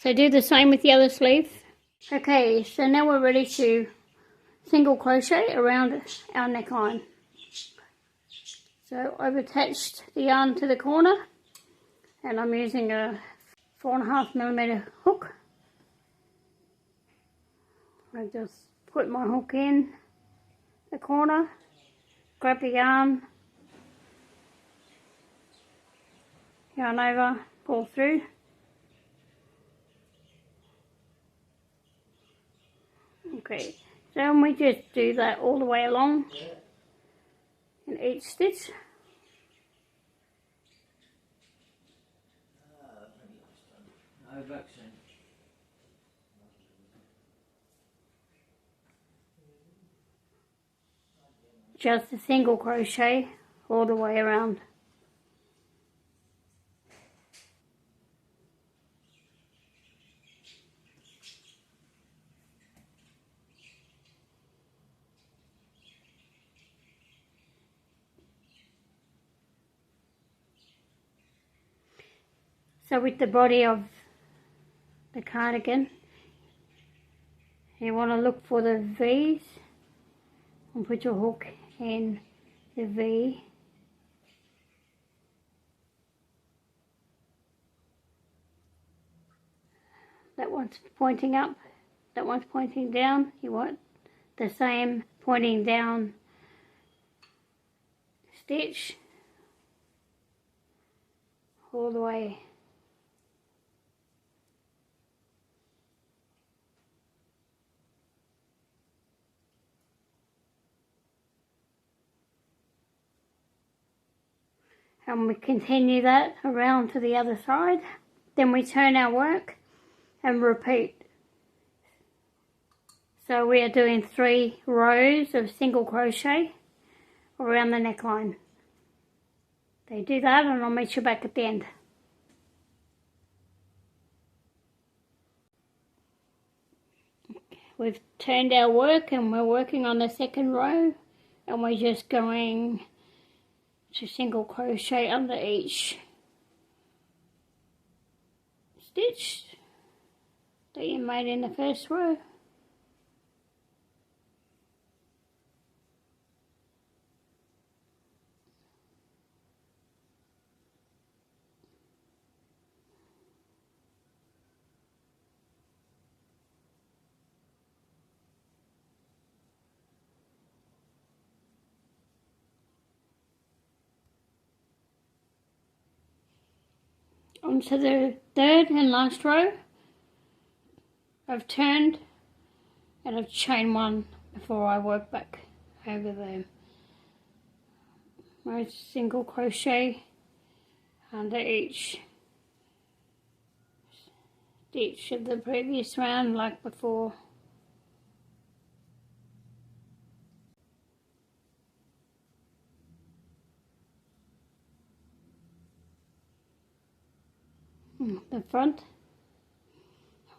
So do the same with the other sleeve. Okay, so now we're ready to single crochet around our neckline. So I've attached the yarn to the corner and I'm using a 4.5mm hook. I just put my hook in the corner, grab the yarn over, pull through. Okay, so we just do that all the way along in each stitch. Just a single crochet all the way around. So with the body of the cardigan, you want to look for the V's and put your hook in the V. That one's pointing up, that one's pointing down. You want the same pointing down stitch all the way. And we continue that around to the other side. Then we turn our work and repeat. So we are doing 3 rows of single crochet around the neckline. They do that and I'll meet you back at the end. We've turned our work and we're working on the second row and we're just going to single crochet under each stitch that you made in the first row. Onto the third and last row. I've turned and I've chained 1 before I work back over them. My single crochet under each stitch of the previous round like before. The front.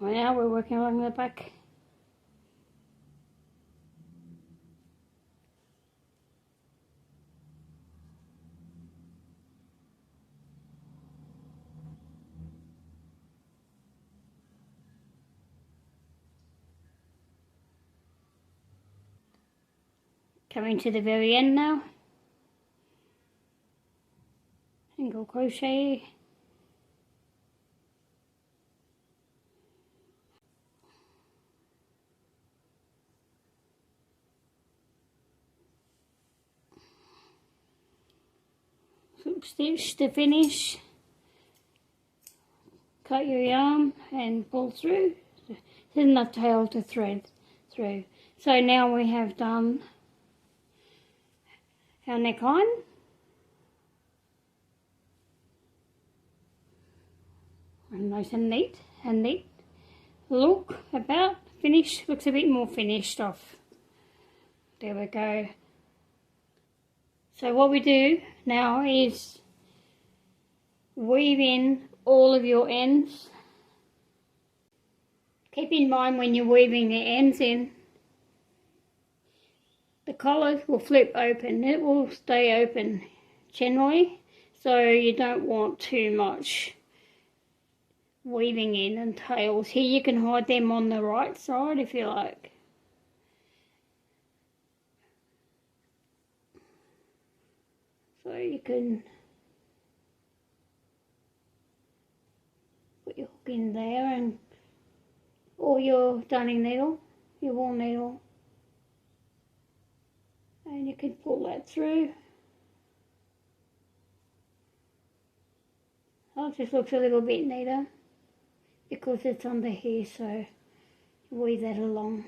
Now we're working along the back. Coming to the very end now. Single crochet. Hook stitch to finish. Cut your yarn and pull through. There's enough tail to thread through. So now we have done our neckline. And nice and neat look about finished. Looks a bit more finished off. There we go. So what we do now is weave in all of your ends. Keep in mind when you're weaving the ends in, the collar will flip open. It will stay open generally, so you don't want too much weaving in and tails. Here you can hide them on the right side if you like. So you can put your hook in there, and or your darning needle, your wool needle, and you can pull that through. Oh, it just looks a little bit neater because it's under here, so weave that along.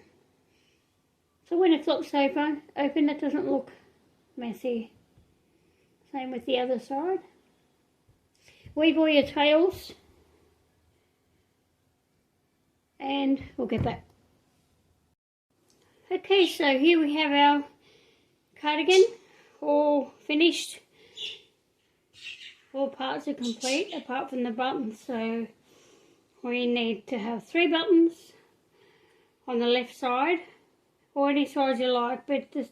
So when it flops open, it doesn't look messy. Same with the other side. Weave all your tails, and we'll get back. Okay, so here we have our cardigan all finished. All parts are complete apart from the buttons, so we need to have 3 buttons on the left side, or any size you like, but just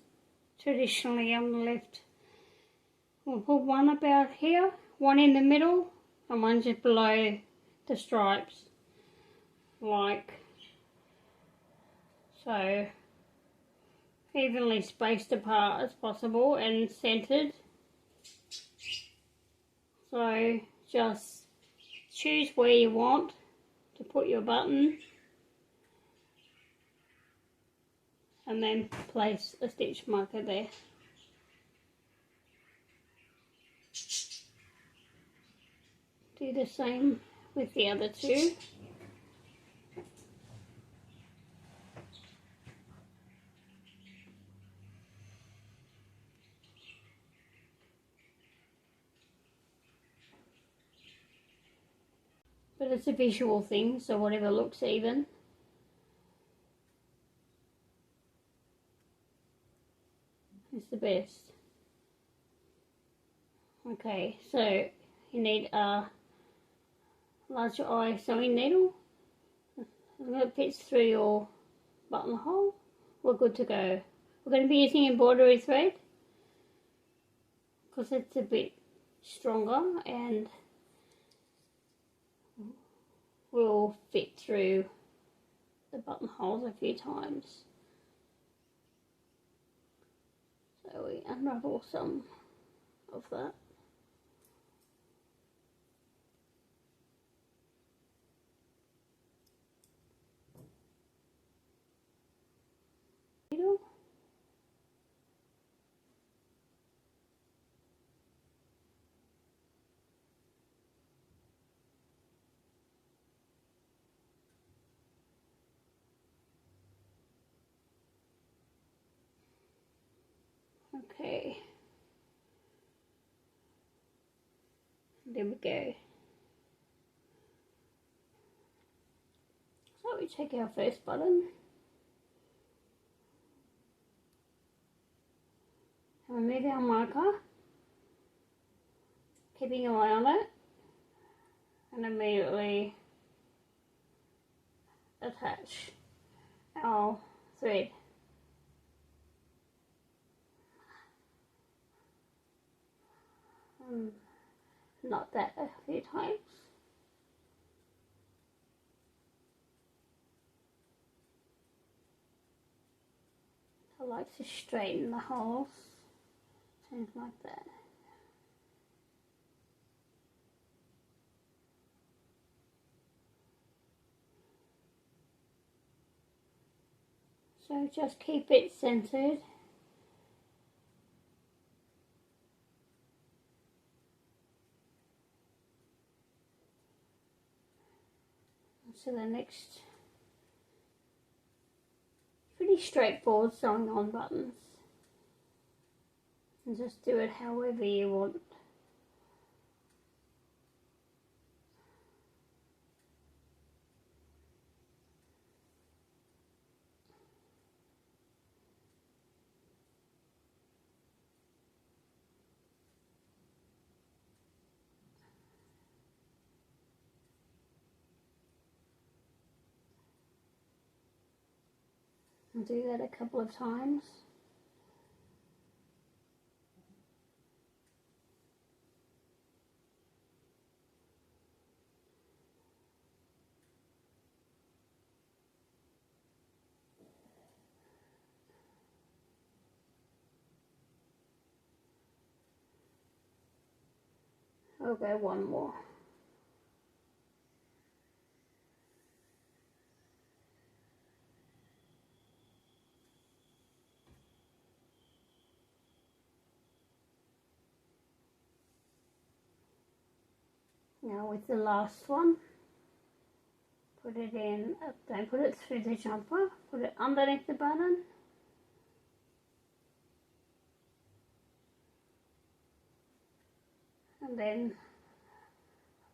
traditionally on the left. We'll put one about here, one in the middle, and one just below the stripes, like so, evenly spaced apart as possible and centered. So just choose where you want to put your button, and then place a stitch marker there. Do the same with the other 2. But it's a visual thing, so whatever looks even. Is the best. Okay, so you need a larger eye sewing needle. That fits through your buttonhole. We're good to go. We're going to be using embroidery thread because it's a bit stronger and will fit through the buttonholes a few times. So we unravel some of that. Needle. Okay, there we go. So we take our first button and remove our marker, keeping your eye on it, and immediately attach our thread. Knot that a few times. I like to straighten the holes, things like that. So just keep it centered. So the next, pretty straightforward sewing on buttons, and just do it however you want. I'll do that a couple of times. I'll go one more. Now with the last one, put it in, don't put it through the jumper, put it underneath the button. And then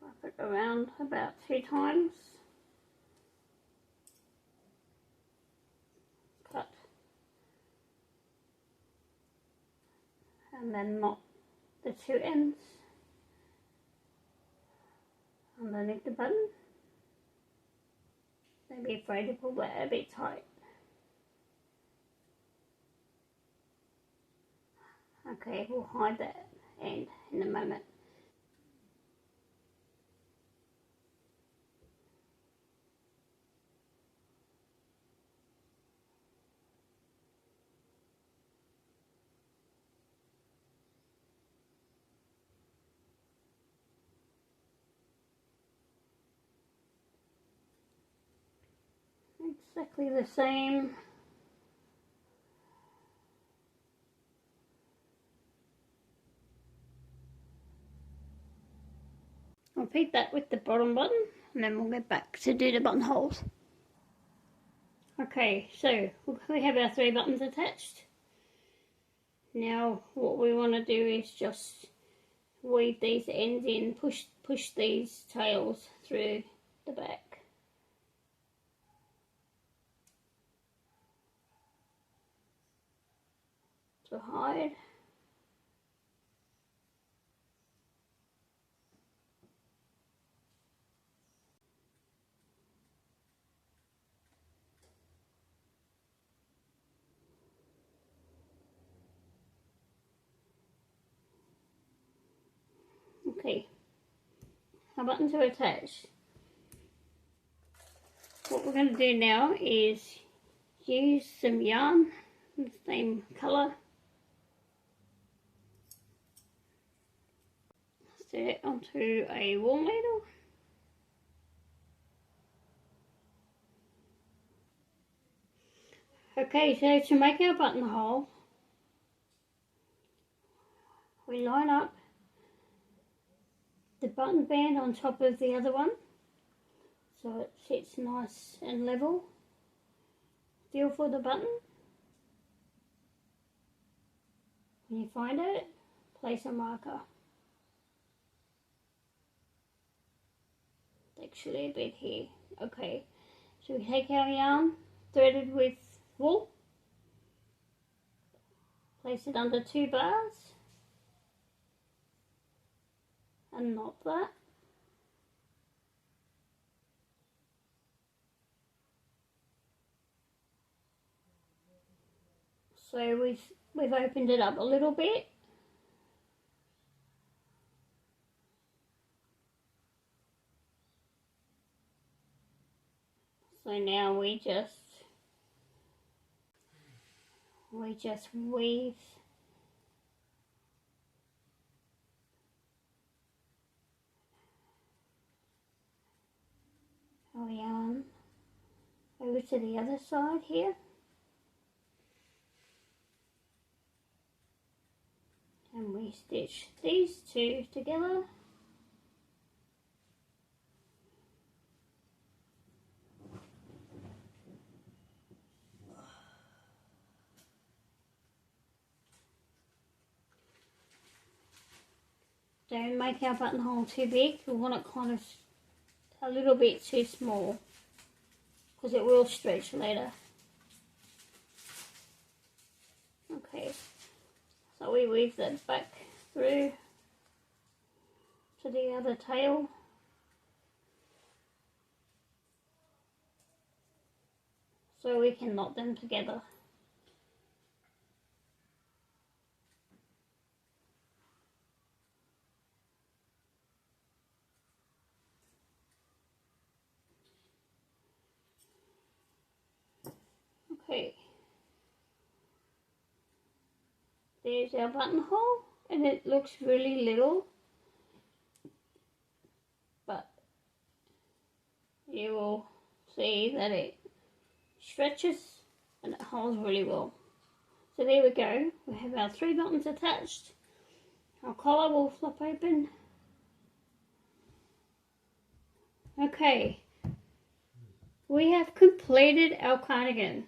wrap it around about 2 times. Cut. And then knot the 2 ends underneath the button. Don't be afraid to pull that a bit tight. Okay, we'll hide that end in a moment. Exactly the same. Repeat that with the bottom button, and then we'll get back to do the buttonholes. Okay, so we have our 3 buttons attached. Now what we want to do is just weave these ends in, push these tails through the back. To hide. Okay, our buttons are attached. What we're going to do now is use some yarn, the same colour. Set it onto a wool needle. Okay, so to make our buttonhole, we line up the button band on top of the other one so it sits nice and level. Feel for the button. When you find it, place a marker. Actually a bit here. Okay, so we take our yarn threaded with wool, place it under 2 bars and knot that. So we've opened it up a little bit. So now we just weave our yarn over to the other side here. And we stitch these 2 together. Don't make our buttonhole too big, we want it kind of a little bit too small because it will stretch later. Okay, so we weave that back through to the other tail. So we can knot them together. Okay, there's our buttonhole, and it looks really little, you will see that it stretches and it holds really well. So there we go, we have our 3 buttons attached. Our collar will flip open. Okay, we have completed our cardigan.